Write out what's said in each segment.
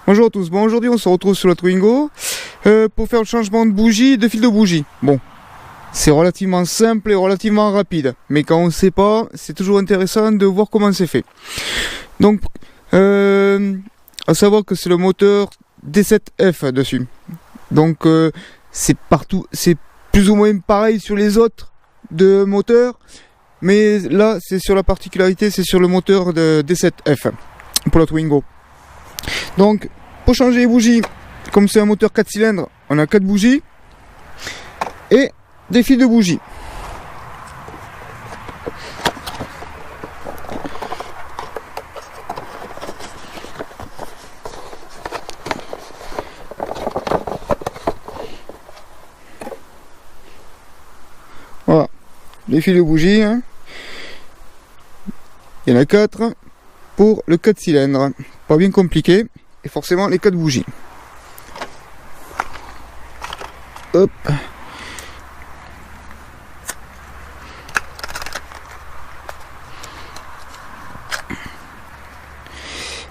Bonjour à tous, bon aujourd'hui on se retrouve sur la Twingo pour faire le changement de bougie, de fil de bougie. Bon, c'est relativement simple et relativement rapide, mais quand on ne sait pas, c'est toujours intéressant de voir comment c'est fait. Donc, à savoir que c'est le moteur D7F dessus. Donc c'est partout, c'est plus ou moins pareil sur les autres de moteurs, mais là c'est sur la particularité, c'est sur le moteur de D7F pour la Twingo. Donc, pour changer les bougies, comme c'est un moteur 4 cylindres, on a 4 bougies et des fils de bougie. Voilà, les fils de bougie, hein. Il y en a 4 pour le 4 cylindres. Pas bien compliqué, et forcément les 4 bougies. Hop.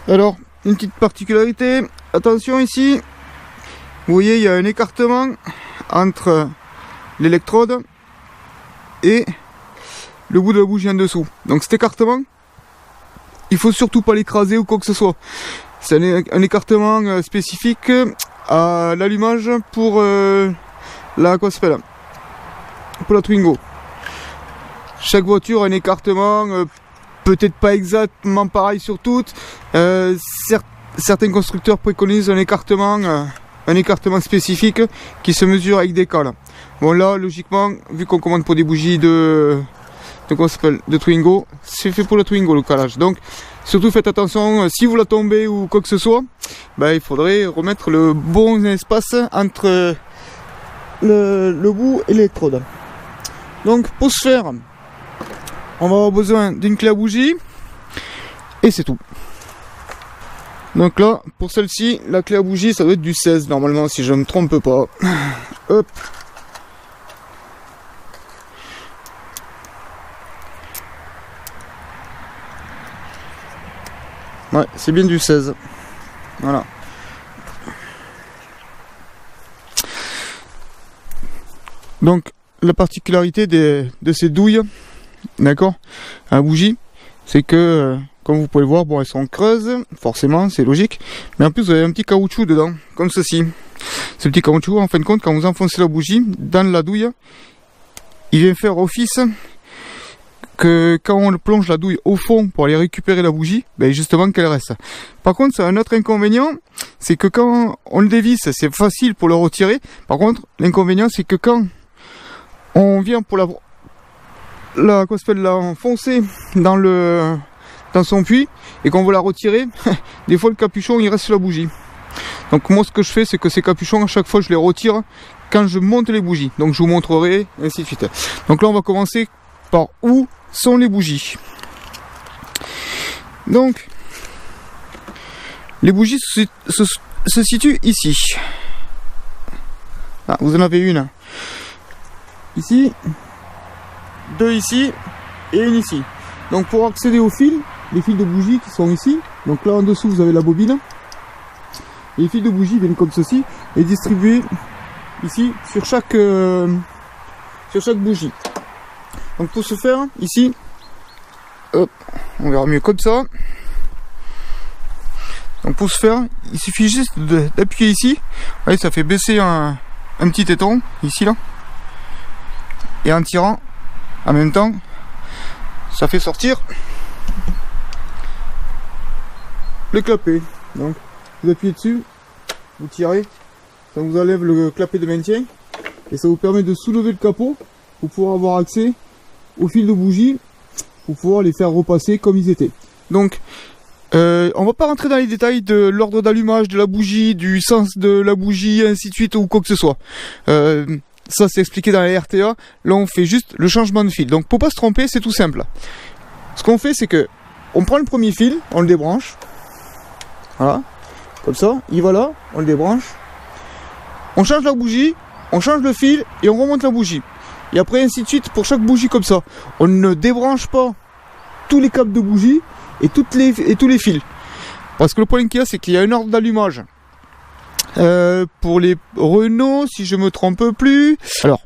Alors, une petite particularité, attention ici, vous voyez il y a un écartement entre l'électrode et le bout de la bougie en dessous. Donc cet écartement, il faut surtout pas l'écraser ou quoi que ce soit. C'est un écartement spécifique à l'allumage pour la pour la Twingo. Chaque voiture a un écartement, peut-être pas exactement pareil sur toutes. Certains constructeurs préconisent un écartement spécifique qui se mesure avec des cales. Bon là, logiquement, vu qu'on commande pour des bougies de Twingo, c'est fait pour la Twingo le calage. Donc surtout faites attention, si vous la tombez ou quoi que ce soit, il faudrait remettre le bon espace entre le bout et l'électrode. Donc pour ce faire, on va avoir besoin d'une clé à bougie et c'est tout. Donc là, pour celle-ci, la clé à bougie, ça doit être du 16 normalement si je ne me trompe pas. Hop. Ouais, c'est bien du 16. Voilà. Donc, la particularité de ces douilles, d'accord, à bougie, c'est que, comme vous pouvez le voir, bon, elles sont creuses, forcément, c'est logique. Mais en plus, vous avez un petit caoutchouc dedans, comme ceci. Ce petit caoutchouc, en fin de compte, quand vous enfoncez la bougie dans la douille, il vient faire office que quand on plonge la douille au fond pour aller récupérer la bougie, justement qu'elle reste. Par contre, c'est un autre inconvénient, c'est que quand on le dévisse, c'est facile pour le retirer. Par contre, l'inconvénient, c'est que quand on vient pour l'enfoncer dans son puits et qu'on veut la retirer, des fois le capuchon il reste sur la bougie. Donc moi ce que je fais, c'est que ces capuchons à chaque fois je les retire quand je monte les bougies. Donc je vous montrerai ainsi de suite. Donc là on va commencer par où sont les bougies. Donc les bougies se situent ici. Ah, vous en avez une ici, 2 ici et une ici. Donc pour accéder au fil, les fils de bougie qui sont ici, donc là en dessous vous avez la bobine, et les fils de bougie viennent comme ceci et distribués ici sur chaque bougie. Donc pour ce faire, ici, hop, on verra mieux comme ça. Donc pour ce faire, il suffit juste d'appuyer ici. Vous voyez, ça fait baisser un petit éton, ici là. Et en tirant, en même temps, ça fait sortir le clapet. Donc vous appuyez dessus, vous tirez, ça vous enlève le clapet de maintien. Et ça vous permet de soulever le capot pour pouvoir avoir accès au fil de bougie pour pouvoir les faire repasser comme ils étaient. Donc on va pas rentrer dans les détails de l'ordre d'allumage de la bougie, du sens de la bougie, ainsi de suite ou quoi que ce soit. Ça c'est expliqué dans la RTA. Là on fait juste le changement de fil. Donc pour pas se tromper, c'est tout simple. Ce qu'on fait, c'est que on prend le premier fil, on le débranche. Voilà, comme ça, il va là, on le débranche. On change la bougie, on change le fil et on remonte la bougie. Et après ainsi de suite pour chaque bougie comme ça. On ne débranche pas tous les câbles de bougie et tous les fils. Parce que le problème qu'il y a, c'est qu'il y a un ordre d'allumage. Pour les Renault, si je me trompe plus. Alors,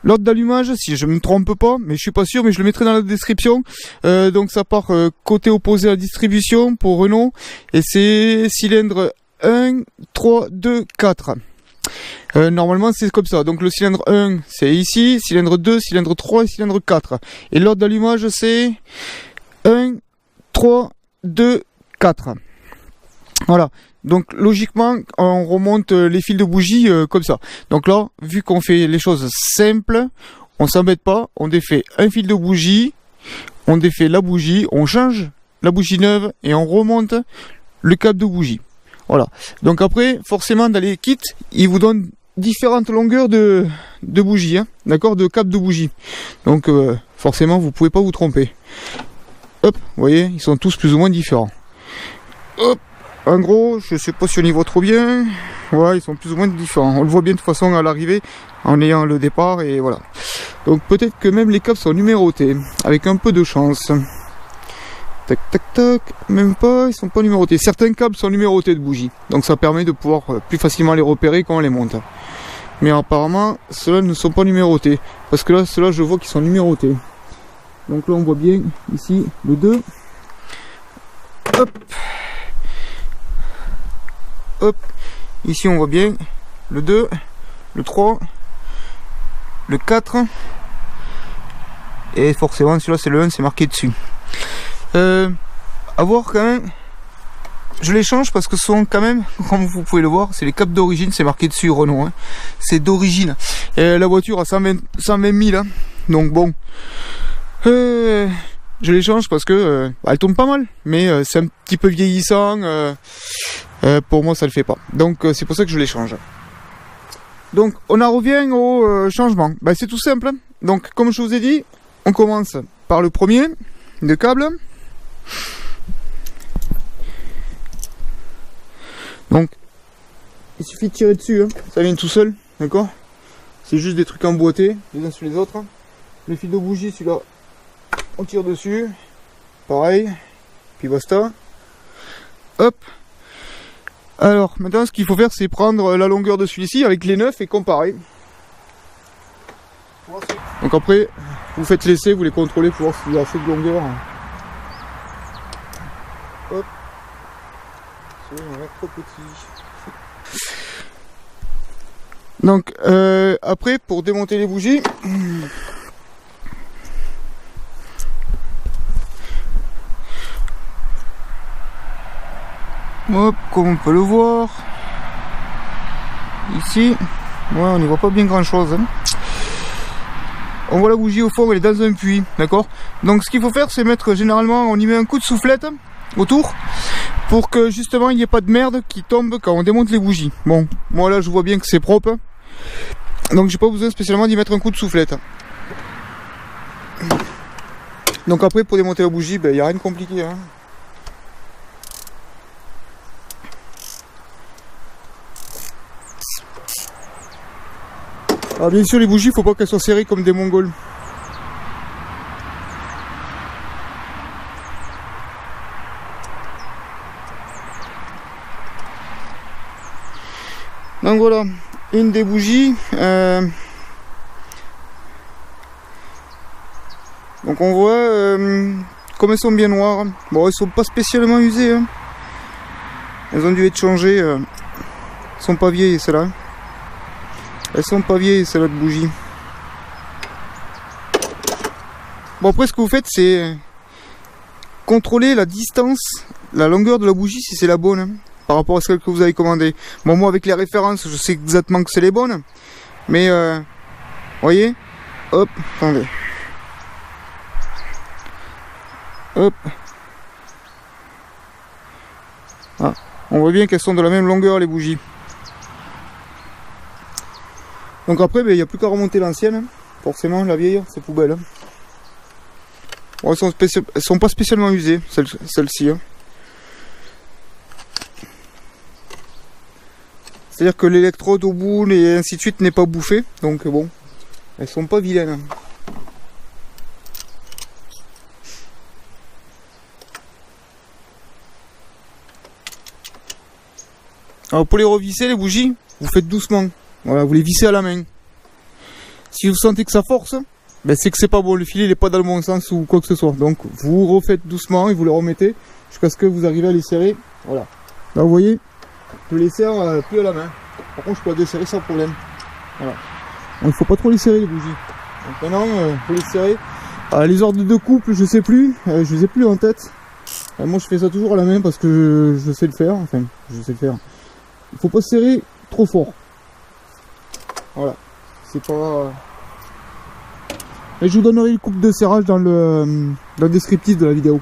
l'ordre d'allumage, si je me trompe pas, mais je suis pas sûr, mais je le mettrai dans la description. Donc ça part côté opposé à la distribution pour Renault. Et c'est cylindre 1, 3, 2, 4. Normalement c'est comme ça. Donc le cylindre 1 c'est ici, cylindre 2, cylindre 3 et cylindre 4. Et l'ordre d'allumage c'est 1, 3, 2, 4. Voilà. Donc logiquement on remonte les fils de bougie comme ça. Donc là, vu qu'on fait les choses simples, on s'embête pas, on défait un fil de bougie, on défait la bougie, on change la bougie neuve et on remonte le câble de bougie. Voilà. Donc après, forcément dans les kits, ils vous donnent différentes longueurs de bougies, hein, d'accord, de câble de bougie. Donc forcément vous pouvez pas vous tromper. Hop, vous voyez, ils sont tous plus ou moins différents. Hop. En gros, je sais pas si on y voit trop bien. Voilà, ils sont plus ou moins différents. On le voit bien de toute façon à l'arrivée, en ayant le départ, et voilà. Donc peut-être que même les câbles sont numérotés, avec un peu de chance. Tac, tac, tac. Même pas, ils sont pas numérotés. Certains câbles sont numérotés de bougies. Donc ça permet de pouvoir plus facilement les repérer quand on les monte. Mais apparemment, ceux-là ne sont pas numérotés. Parce que là, ceux-là, je vois qu'ils sont numérotés. Donc là, on voit bien, ici, le 2. Hop. Hop, ici on voit bien le 2, le 3, le 4 et forcément celui-là c'est le 1, c'est marqué dessus. À voir quand même, je les change parce que ce sont quand même, comme vous pouvez le voir, c'est les câbles d'origine, c'est marqué dessus Renault, hein. C'est d'origine. La voiture a 120 000, hein. Donc bon, je les change parce que elle tourne pas mal, mais c'est un petit peu vieillissant. Pour moi ça le fait pas, donc c'est pour ça que je les change. Donc on en revient au changement. Ben, c'est tout simple, hein. Donc comme je vous ai dit, on commence par le premier de câble. Donc il suffit de tirer dessus, hein. Ça vient tout seul, d'accord. C'est juste des trucs emboîtés les uns sur les autres. Le fil de bougie, celui-là on tire dessus, pareil, puis basta. Hop. Alors, maintenant, ce qu'il faut faire, c'est prendre la longueur de celui-ci avec les 9 et comparer. Donc après, vous faites l'essai, vous les contrôlez pour voir s'il y a assez de longueur. Hop. C'est trop petit. Donc, après, pour démonter les bougies... Hop, comme on peut le voir ici, ouais, on n'y voit pas bien grand chose, hein. On voit la bougie au fond, elle est dans un puits, d'accord. Donc ce qu'il faut faire, c'est mettre, généralement on y met un coup de soufflette autour pour que justement il n'y ait pas de merde qui tombe quand on démonte les bougies. Bon, moi là je vois bien que c'est propre, donc j'ai pas besoin spécialement d'y mettre un coup de soufflette. Donc après, pour démonter la bougie, il n'y a rien de compliqué, hein. Alors bien sûr, les bougies, il faut pas qu'elles soient serrées comme des Mongols. Donc voilà, une des bougies. Donc on voit comme elles sont bien noires. Bon, elles sont pas spécialement usées, hein. Elles ont dû être changées. Elles sont pas vieilles, celles-là. Elles sont pas vieilles, celles-là de bougies. Bon, après ce que vous faites, c'est contrôler la distance, la longueur de la bougie, si c'est la bonne, hein, par rapport à celle que vous avez commandée. Bon, moi avec les références, je sais exactement que c'est les bonnes. Mais voyez, hop, attendez. Hop. Ah, on voit bien qu'elles sont de la même longueur, les bougies. Donc après, il n'y a plus qu'à remonter l'ancienne, hein. Forcément, la vieille, c'est poubelle, hein. Bon, elles sont pas spécialement usées, celles-ci, hein. C'est-à-dire que l'électrode au bout et ainsi de suite n'est pas bouffée, donc bon, elles sont pas vilaines, hein. Alors pour les revisser les bougies, vous faites doucement. Voilà, vous les vissez à la main. Si vous sentez que ça force, ben c'est que c'est pas bon, le filet il est pas dans le bon sens ou quoi que ce soit. Donc vous refaites doucement et vous les remettez jusqu'à ce que vous arrivez à les serrer. Voilà. Là vous voyez, je les serre plus à la main. Par contre je peux les serrer sans problème. Voilà. Donc, il faut pas trop les serrer les bougies. Donc maintenant il faut les serrer. Les ordres de couple je sais plus, je les ai plus en tête. Moi je fais ça toujours à la main parce que je sais le faire. Enfin je sais le faire. Il faut pas serrer trop fort. Voilà. C'est pas... Et je vous donnerai le coupe de serrage dans le descriptif de la vidéo.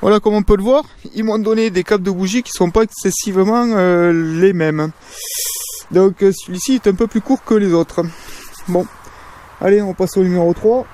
Voilà, comme on peut le voir, ils m'ont donné des câbles de bougies qui sont pas excessivement les mêmes. Donc celui-ci est un peu plus court que les autres. Bon, allez, on passe au numéro 3.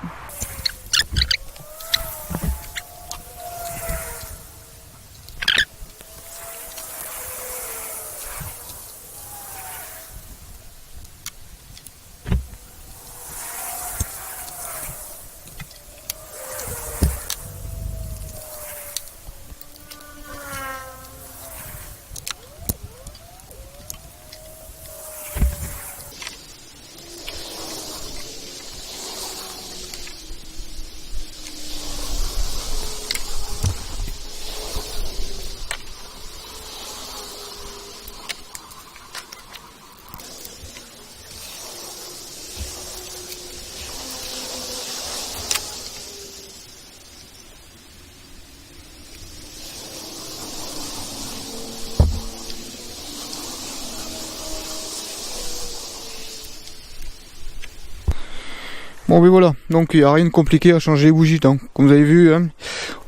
Bon ben voilà, donc il n'y a rien de compliqué à changer les bougies. Donc, comme vous avez vu, hein,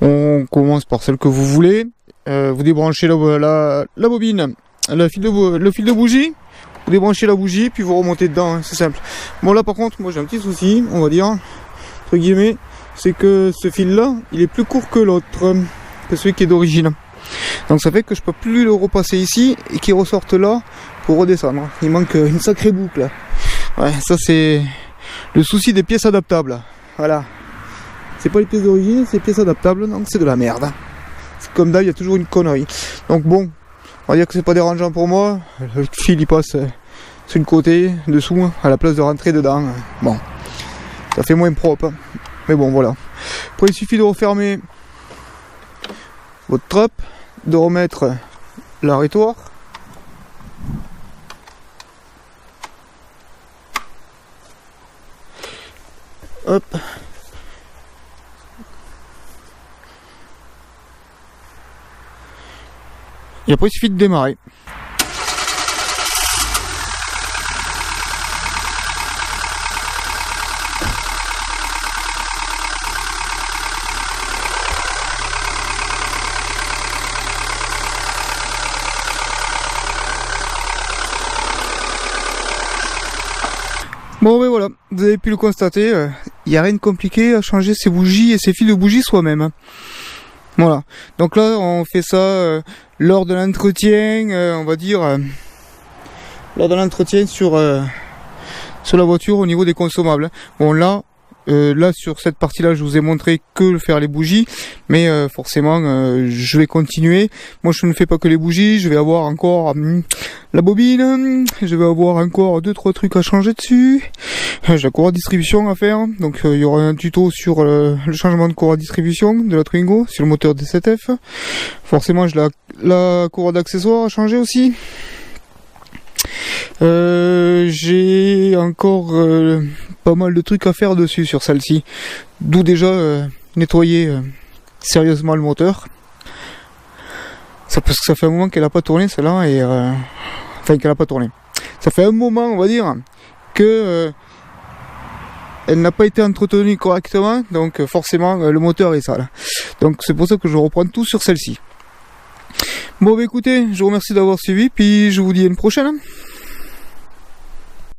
on commence par celle que vous voulez. Vous débranchez la bobine, le fil de bougie, vous débranchez la bougie, puis vous remontez dedans, hein, c'est simple. Bon là par contre, moi j'ai un petit souci, on va dire, entre guillemets, c'est que ce fil là, il est plus court que l'autre, que celui qui est d'origine. Donc ça fait que je peux plus le repasser ici et qu'il ressorte là pour redescendre. Il manque une sacrée boucle. Ouais, ça c'est... le souci des pièces adaptables, voilà. C'est pas les pièces d'origine, c'est les pièces adaptables, donc c'est de la merde. Comme d'hab, il y a toujours une connerie. Donc bon, on va dire que c'est pas dérangeant pour moi. Le fil il passe sur le côté, dessous, à la place de rentrer dedans. Bon, ça fait moins propre. Mais bon, voilà. Après, il suffit de refermer votre trappe, de remettre l'arrêtoir. Hop. Et après il suffit de démarrer. Bon ben voilà, vous avez pu le constater, il n'y a rien de compliqué à changer ces bougies et ces fils de bougies soi-même. Voilà, donc là on fait ça lors de l'entretien, on va dire, lors de l'entretien sur la voiture au niveau des consommables. Bon là sur cette partie là je vous ai montré que faire les bougies, mais forcément je vais continuer. Moi je ne fais pas que les bougies, je vais avoir encore la bobine, je vais avoir encore 2-3 trucs à changer dessus, j'ai la courroie de distribution à faire, donc il y aura un tuto sur le changement de courroie de distribution de la Twingo sur le moteur D7F. Forcément j'ai la courroie d'accessoires à changer aussi. J'ai encore pas mal de trucs à faire dessus sur celle-ci, d'où déjà nettoyer sérieusement le moteur. Ça, parce que ça fait un moment qu'elle a pas tourné celle-là, et enfin qu'elle a pas tourné. Ça fait un moment, on va dire, que elle n'a pas été entretenue correctement, donc forcément le moteur est sale. Donc c'est pour ça que je reprends tout sur celle-ci. Bon bah écoutez, je vous remercie d'avoir suivi, puis je vous dis à une prochaine.